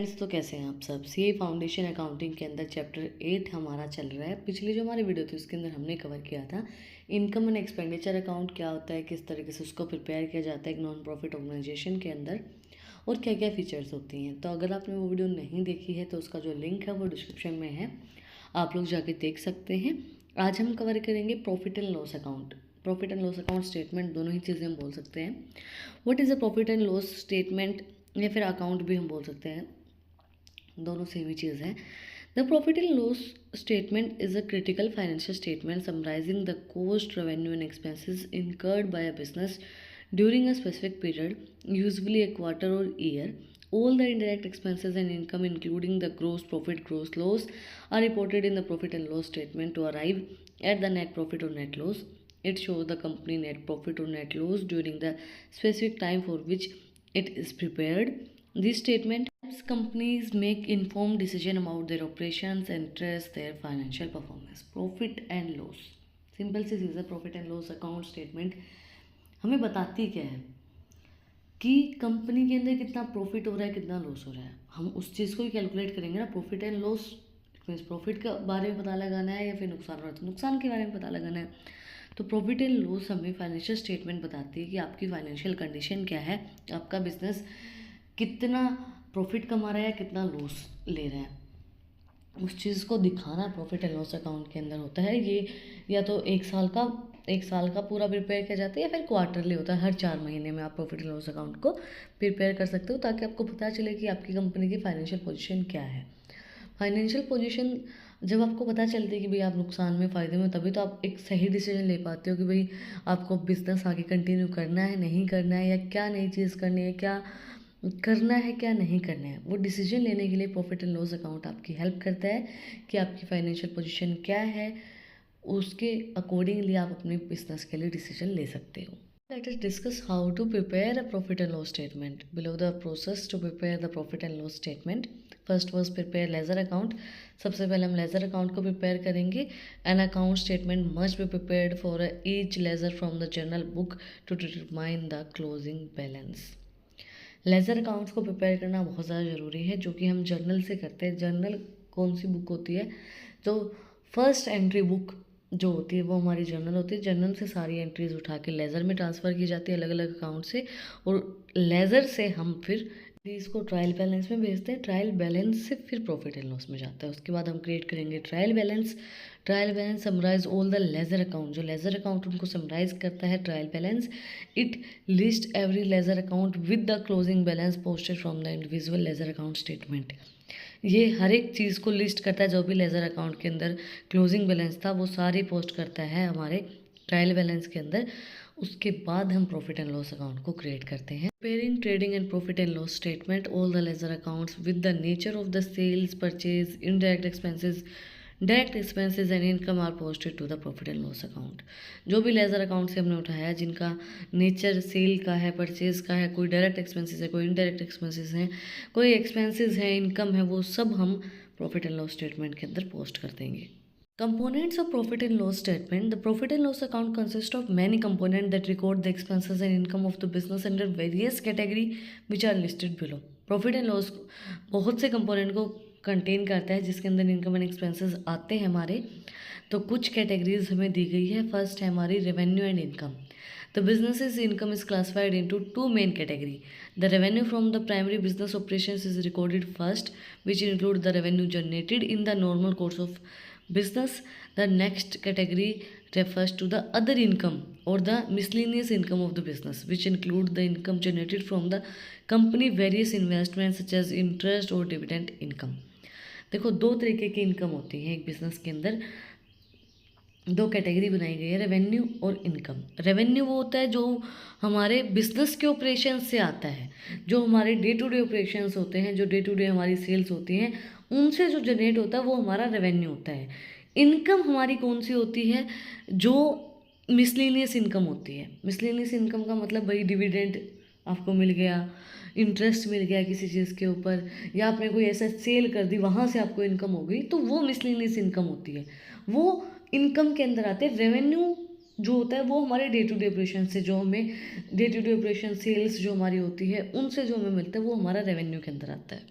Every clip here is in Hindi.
फ्रेंड्स, तो कैसे हैं आप सब। सीए फाउंडेशन अकाउंटिंग के अंदर चैप्टर 8 हमारा चल रहा है। पिछली जो हमारी वीडियो थी उसके अंदर हमने कवर किया था इनकम एंड एक्सपेंडिचर अकाउंट क्या होता है, किस तरीके से उसको प्रिपेयर किया जाता है एक नॉन प्रॉफिट ऑर्गेनाइजेशन के अंदर, और क्या क्या फीचर्स होती हैं। तो अगर आपने वो वीडियो नहीं देखी है तो उसका जो लिंक है वो डिस्क्रिप्शन में है, आप लोग जाके देख सकते हैं। आज हम कवर करेंगे profit and loss account. Profit and loss account statement दोनों ही चीज़ें हम बोल सकते हैं। What is a profit and loss statement या फिर अकाउंट भी हम बोल सकते हैं, दोनों सेम ही चीज़ है। The profit and loss statement is a critical financial statement summarising the cost, revenue and expenses incurred by a business during a specific period, usually a quarter or year. All the indirect expenses and income, including the gross profit, gross loss, are reported in the profit and loss statement to arrive at the net profit or net loss. It shows the company net profit or net loss during the specific time for which it is prepared. This statement helps companies make informed decision about their operations and trace their financial performance. Profit and loss. Simple सी चीज़ है। Profit and loss account statement हमें बताती क्या है कि कंपनी के अंदर कितना प्रॉफिट हो रहा है, कितना लॉस हो रहा है। हम उस चीज़ को ही कैलकुलेट करेंगे ना। Profit and loss means profit के बारे में पता लगाना है या फिर नुकसान हो रहा है तो नुकसान के बारे में पता लगाना है। तो प्रॉफिट एंड लॉस हमें फाइनेंशियल स्टेटमेंट बताती है कि आपकी फाइनेंशियल कंडीशन क्या है, आपका बिजनेस कितना प्रॉफिट कमा रहा है या कितना लॉस ले रहा है, उस चीज़ को दिखाना प्रॉफिट एंड लॉस अकाउंट के अंदर होता है। ये या तो एक साल का पूरा प्रिपेयर किया जाता है या फिर क्वार्टरली होता है। हर 4 महीने में आप प्रॉफिट एंड लॉस अकाउंट को प्रिपेयर कर सकते हो ताकि आपको पता चले कि आपकी कंपनी की फाइनेंशियल पोजीशन क्या है। फाइनेंशियल पोजीशन जब आपको पता चलती है कि भाई आप नुकसान में, फ़ायदे में, तभी तो आप एक सही डिसीजन ले पाते हो कि भाई आपको बिज़नेस आगे कंटिन्यू करना है, नहीं करना है, या क्या नई चीज़ करनी है, क्या करना है, क्या नहीं करना है। वो डिसीजन लेने के लिए प्रॉफिट एंड लॉस अकाउंट आपकी हेल्प करता है कि आपकी फाइनेंशियल पोजीशन क्या है, उसके अकॉर्डिंगली आप अपने बिजनेस के लिए डिसीजन ले सकते हो। Let us discuss how to prepare a profit and loss statement. Below the process to prepare the profit and loss statement. First was prepare ledger account. सबसे पहले हम लेजर अकाउंट को प्रिपेयर करेंगे। An account statement must be prepared for each ledger from the journal book to determine the closing balance. Ledger accounts को प्रिपेयर करना बहुत ज़्यादा ज़रूरी है, जो कि हम जर्नल से करते हैं। जर्नल कौन सी बुक होती है? तो फर्स्ट एंट्री बुक जो होती है वो हमारी जर्नल होती है। जर्नल से सारी एंट्रीज उठा के लेज़र में ट्रांसफ़र की जाती है अलग अलग अकाउंट से, और लेज़र से हम फिर इसको ट्रायल बैलेंस में भेजते हैं। ट्रायल बैलेंस से फिर प्रॉफिट एंड लॉस में जाता है। उसके बाद हम क्रिएट करेंगे trial balance. Trial balance summarise all the ledger account. जो लेज़र अकाउंट उनको समराइज करता है trial balance. It list every ledger account with the closing balance posted from the individual ledger account statement. ये हर एक चीज़ को लिस्ट करता है। जो भी लेज़र अकाउंट के अंदर क्लोजिंग बैलेंस था वो सारी पोस्ट करता है हमारे ट्रायल बैलेंस के अंदर। उसके बाद हम प्रॉफिट एंड लॉस अकाउंट को क्रिएट करते हैं। Preparing trading and profit and loss statement all the ledger accounts with the nature of the sales, purchase, indirect expenses, direct expenses and income are posted to the profit and loss account. जो भी लेज़र अकाउंट से हमने उठाया जिनका नेचर सेल का है, परचेज का है, कोई डायरेक्ट एक्सपेंसेस है, कोई इनडायरेक्ट एक्सपेंसेस हैं, कोई एक्सपेंसेस है, इनकम है, वो सब हम प्रॉफिट एंड लॉस स्टेटमेंट के अंदर पोस्ट कर देंगे। Components of profit and loss statement. The profit and loss account consists of many components that record the expenses and income of the business under various category which are listed below. Profit and loss बहुत से कंपोनेंट को कंटेन करता है जिसके अंदर इनकम एंड एक्सपेंसेस आते हैं हमारे। तो कुछ कैटेगरीज हमें दी गई है। फर्स्ट है हमारी revenue and income. The business's income is classified into two main categories. The revenue from the primary business operations is recorded first, which include the revenue generated in the normal course of business. The next category refers to the other income or the miscellaneous income of the business, which include the income generated from the company various investments such as interest or dividend income. देखो, दो तरीके की इनकम होती है एक बिजनेस के अंदर। दो कैटेगरी बनाई गई है, रेवेन्यू और इनकम। रेवेन्यू वो होता है जो हमारे बिजनेस के ऑपरेशन से आता है, जो हमारे डे टू डे ऑपरेशंस होते हैं, जो डे टू डे हमारी सेल्स होती हैं, उनसे जो जनरेट होता है वो हमारा रेवेन्यू होता है। इनकम हमारी कौन सी होती है? जो मिसलेनियस इनकम होती है। मिसलेनियस इनकम का मतलब भाई डिविडेंड आपको मिल गया, इंटरेस्ट मिल गया किसी चीज़ के ऊपर, या आपने कोई ऐसा सेल कर दी वहाँ से आपको इनकम हो गई, तो वो मिसलेनियस इनकम होती है। वो इनकम के अंदर आते हैं। रेवेन्यू जो होता है वो हमारे डे टू डे ऑपरेशन से, जो हमें day to day operation sales जो हमारी होती है उनसे जो हमें मिलता है वो हमारा रेवेन्यू के अंदर आता है।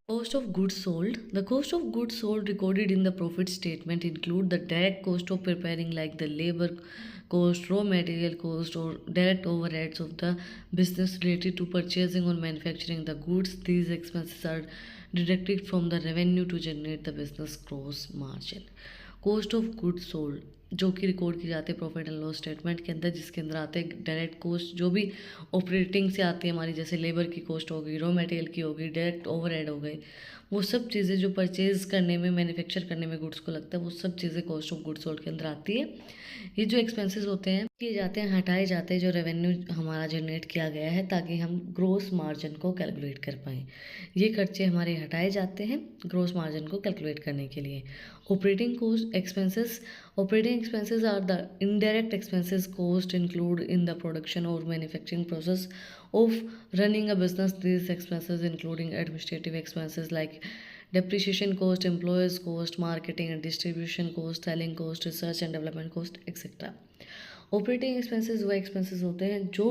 Cost of goods sold. The cost of goods sold recorded in the profit statement include the direct cost of preparing, like the labor cost, raw material cost, or direct overheads of the business related to purchasing or manufacturing the goods. These expenses are deducted from the revenue to generate the business gross margin. Cost of goods sold जो कि रिकॉर्ड की जाती है प्रॉफिट एंड लॉस स्टेटमेंट के अंदर, जिसके अंदर आते हैं डायरेक्ट कॉस्ट जो भी ऑपरेटिंग से आती है हमारी, जैसे लेबर की कॉस्ट हो गई, रॉ मटेरियल की हो गई, डायरेक्ट ओवरहेड हो गई, वो सब चीज़ें जो परचेज करने में, मैन्युफैक्चर करने में गुड्स को लगता है, वो सब चीज़ें कॉस्ट ऑफ गुड्स सोल्ड के अंदर आती है। ये जो एक्सपेंसेस होते हैं किए जाते हैं, हटाए जाते हैं जो रेवेन्यू हमारा जनरेट किया गया है, ताकि हम ग्रोस मार्जिन को कैलकुलेट कर पाएँ। ये खर्चे हमारे हटाए जाते हैं ग्रोस मार्जिन को कैलकुलेट करने के लिए। Operating cost expenses. Operating expenses are the indirect expenses cost include in the production or manufacturing process of running a business. These expenses including administrative expenses like depreciation cost, employees cost, marketing and distribution cost, selling cost, research and development cost, etc. Operating expenses वो एक्सपेंसेस होते हैं जो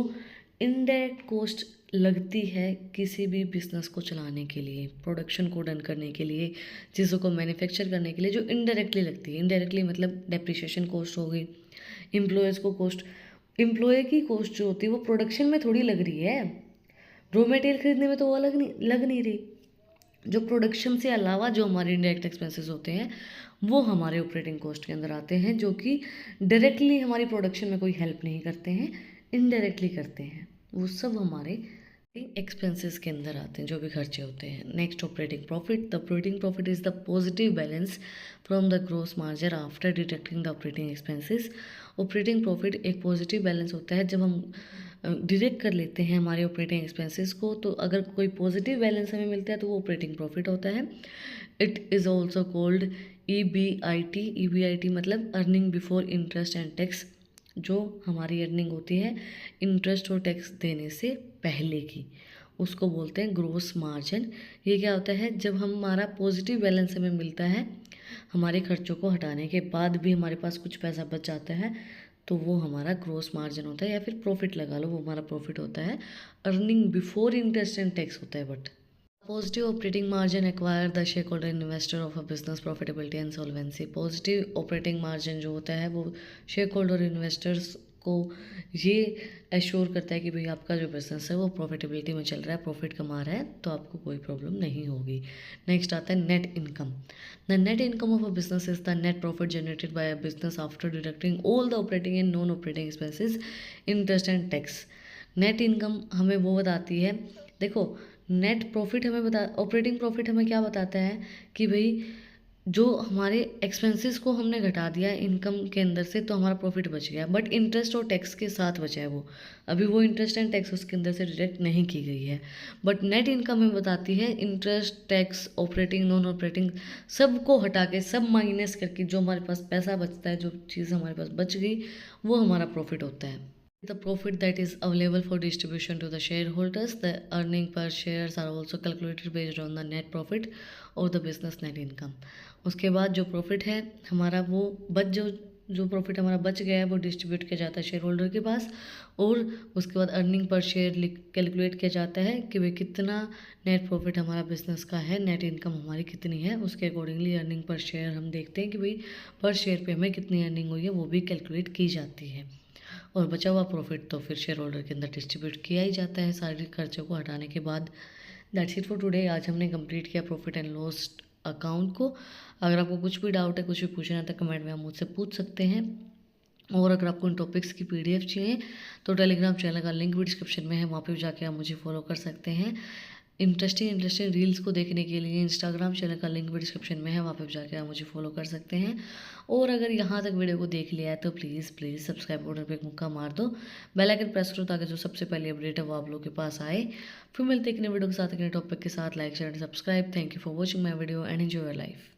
इनडायरेक्ट कॉस्ट लगती है किसी भी बिजनेस को चलाने के लिए, प्रोडक्शन को रन करने के लिए, चीज़ों को मैन्युफैक्चर करने के लिए, जो इनडायरेक्टली लगती है। इनडायरेक्टली मतलब डेप्रिसिएशन कॉस्ट हो गई, एम्प्लॉयज़ को कॉस्ट, एम्प्लॉय की कॉस्ट जो होती है वो प्रोडक्शन में थोड़ी लग रही है, रॉ मटेरियल खरीदने में तो वो अलग नहीं लग नहीं रही। जो प्रोडक्शन से अलावा जो हमारे इनडायरेक्ट एक्सपेंसेस होते हैं वो हमारे ऑपरेटिंग कॉस्ट के अंदर आते हैं, जो कि डायरेक्टली हमारी प्रोडक्शन में कोई हेल्प नहीं करते हैं, इनडायरेक्टली करते हैं। वो सब हमारे एक्सपेंसेस के अंदर आते हैं, जो भी खर्चे होते हैं। Next, operating profit. The operating profit is the positive balance from the gross margin after deducting the operating expenses. Operating profit एक पॉजिटिव बैलेंस होता है जब हम डिडक्ट कर लेते हैं हमारे ऑपरेटिंग एक्सपेंसेस को, तो अगर कोई पॉजिटिव बैलेंस हमें मिलता है तो वो ऑपरेटिंग प्रॉफिट होता है। It is also called EBIT. EBIT मतलब earning before interest and tax, जो हमारी अर्निंग होती है इंटरेस्ट और टैक्स देने से पहले की, उसको बोलते हैं ग्रोस मार्जिन। ये क्या होता है, जब हमारा पॉजिटिव बैलेंस हमें मिलता है, हमारे खर्चों को हटाने के बाद भी हमारे पास कुछ पैसा बच जाता है, तो वो हमारा ग्रोस मार्जिन होता है, या फिर प्रॉफिट लगा लो, वो हमारा प्रॉफिट होता है। Earning before interest and tax होता है। But positive operating margin acquire the share holder investor of a business profitability and solvency. Positive operating margin जो होता है वो शेयर होल्डर इन्वेस्टर्स को ये एश्योर करता है कि भाई आपका जो बिजनेस है वो प्रॉफिटेबिलिटी में चल रहा है, प्रॉफिट कमा रहा है, तो आपको कोई प्रॉब्लम नहीं होगी। नेक्स्ट आता है net income. The net income of a business is the net profit generated by a business after deducting all the operating and non operating expenses, interest and tax. Net income हमें वो बताती है, देखो नेट प्रॉफिट हमें ऑपरेटिंग प्रॉफिट हमें क्या बताता है कि भाई जो हमारे एक्सपेंसेस को हमने घटा दिया इनकम के अंदर से, तो हमारा प्रॉफिट बच गया, बट इंटरेस्ट और टैक्स के साथ बचा है वो, अभी वो इंटरेस्ट एंड टैक्स उसके अंदर से डिडक्ट नहीं की गई है। बट नेट इनकम हमें बताती है interest, tax, operating, non operating, सब को हटा के, सब माइनस करके जो हमारे पास पैसा बचता है, जो चीज़ हमारे पास बच गई, वो हमारा प्रॉफिट होता है। The profit that is available for distribution to the shareholders, the earning per shares are also calculated based on the net profit or the business net income. उसके बाद जो प्रॉफिट है हमारा वो जो प्रॉफिट हमारा बच गया है वो डिस्ट्रीब्यूट किया जाता है शेयर होल्डर के पास, और उसके बाद अर्निंग पर शेयर कैलकुलेट किया जाता है कि भाई कितना नेट प्रॉफिट हमारा बिजनेस का है, नेट इनकम हमारी कितनी है, उसके अकॉर्डिंगली अर्निंग पर शेयर हम देखते हैं कि भाई पर शेयर पे हमें कितनी अर्निंग हुई है, वो भी कैलकुलेट की जाती है। और बचा हुआ प्रॉफिट तो फिर शेयर होल्डर के अंदर डिस्ट्रीब्यूट किया ही जाता है सारे खर्चों को हटाने के बाद। That's it for today. आज हमने कंप्लीट किया प्रॉफिट एंड लॉस अकाउंट को। अगर आपको कुछ भी डाउट है, कुछ भी पूछना है, तो कमेंट में आप मुझसे पूछ सकते हैं। और अगर आपको इन टॉपिक्स की PDF चाहिए तो टेलीग्राम चैनल का लिंक भी डिस्क्रिप्शन में है, वहाँ पे जाके आप मुझे फॉलो कर सकते हैं। इंटरेस्टिंग रील्स को देखने के लिए इंस्टाग्राम चैनल का लिंक भी डिस्क्रिप्शन में है, वहाँ पे जाके आप मुझे फॉलो कर सकते हैं। और अगर यहाँ तक वीडियो को देख लिया है तो प्लीज़ सब्सक्राइब बटन पे एक मुक्का मार दो, बेल आइकन प्रेस करो, ताकि जो सबसे पहले अपडेट है वो आप लोग के पास आए। फिर मिलते हैं एक नए वीडियो के साथ, एक नए टॉपिक के साथ। Like share and subscribe. Thank you for watching my video and enjoy your life.